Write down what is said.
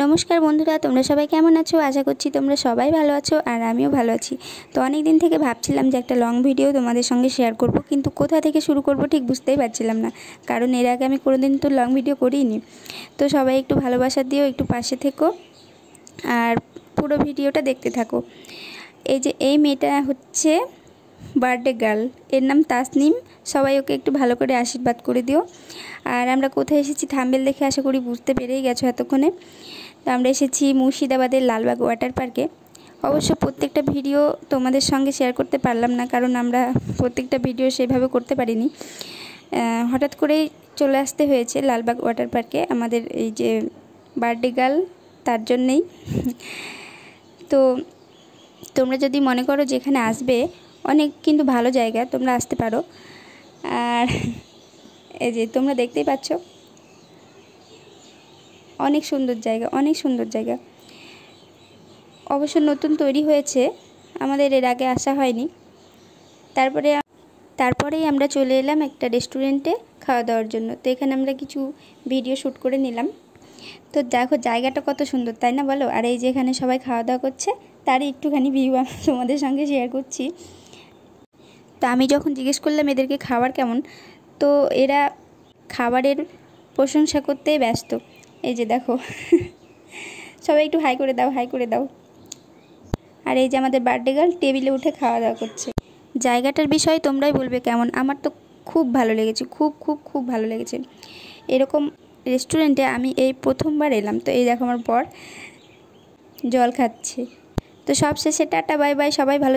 नमस्कार बंधुरा তোমরা সবাই কেমন আছো আশা করছি তোমরা সবাই ভালো আছো আর আমিও ভালো আছি। তো অনেক দিন থেকে ভাবছিলাম যে একটা লং ভিডিও তোমাদের সঙ্গে শেয়ার করব, কিন্তু কোথা থেকে শুরু করব ঠিক বুঝতেই পারছিলাম না, কারণ এর আগে আমি কোনোদিন তো লং ভিডিও করিনি। তো সবাই একটু ভালোবাসা দিও, একটু পাশে থেকো আর পুরো ভিডিওটা দেখতে থাকো। এই যে এই মেয়েটা হচ্ছে বার্থডে গার্ল, এর নাম তাসনিম। সবাই ওকে একটু ভালো করে আশীর্বাদ করে দিও। আর আমরা কোথায় এসেছি থাম্বনেল দেখে আশা করি বুঝতে পেরেই গেছো এতক্ষণে। তো আমরা এসেছি মুর্শিদাবাদের লালবাগ ওয়াটার পার্কে। অবশ্য প্রত্যেকটা ভিডিও তোমাদের সঙ্গে শেয়ার করতে পারলাম না, কারণ আমরা প্রত্যেকটা ভিডিও সেভাবে করতে পারিনি। হঠাৎ করেই চলে আসতে হয়েছে লালবাগ ওয়াটার পার্কে আমাদের এই যে বার্থডে গার্ল, তার জন্যেই। তো তোমরা যদি মনে করো যেখানে আসবে, অনেক কিন্তু ভালো জায়গা, তোমরা আসতে পারো। আর এই যে তোমরা দেখতেই পাচ্ছ, অনেক সুন্দর জায়গা, অনেক সুন্দর জায়গা। অবশ্য নতুন তৈরি হয়েছে, আমাদের এর আগে আসা হয়নি। তারপরেই আমরা চলে এলাম একটা রেস্টুরেন্টে খাওয়া দাওয়ার জন্য। তো এখানে আমরা কিছু ভিডিও শ্যুট করে নিলাম। তো দেখো জায়গাটা কত সুন্দর, তাই না বলো? আর এই যে এখানে সবাই খাওয়া দাওয়া করছে, তারই একটুখানি ভিউ আমি তোমাদের সঙ্গে শেয়ার করছি। তো আমি যখন জিজ্ঞেস করলাম এদেরকে খাবার কেমন, তো এরা খাবারের প্রশংসা করতেই ব্যস্ত। এই যে দেখো সবাই একটু হাই করে দাও, হাই করে দাও। আর এই যে আমাদের বার্থডে গার্ল টেবিলে উঠে খাওয়া দাওয়া করছে। জায়গাটার বিষয়ে তোমরাই বলবে কেমন। আমার তো খুব ভালো লেগেছে, খুব খুব খুব ভালো লেগেছে। এরকম রেস্টুরেন্টে আমি এই প্রথমবার এলাম। তো এই দেখো আমার বর জল খাচ্ছে। তো সব শেষে টাটা বাই বাই, সবাই ভালো।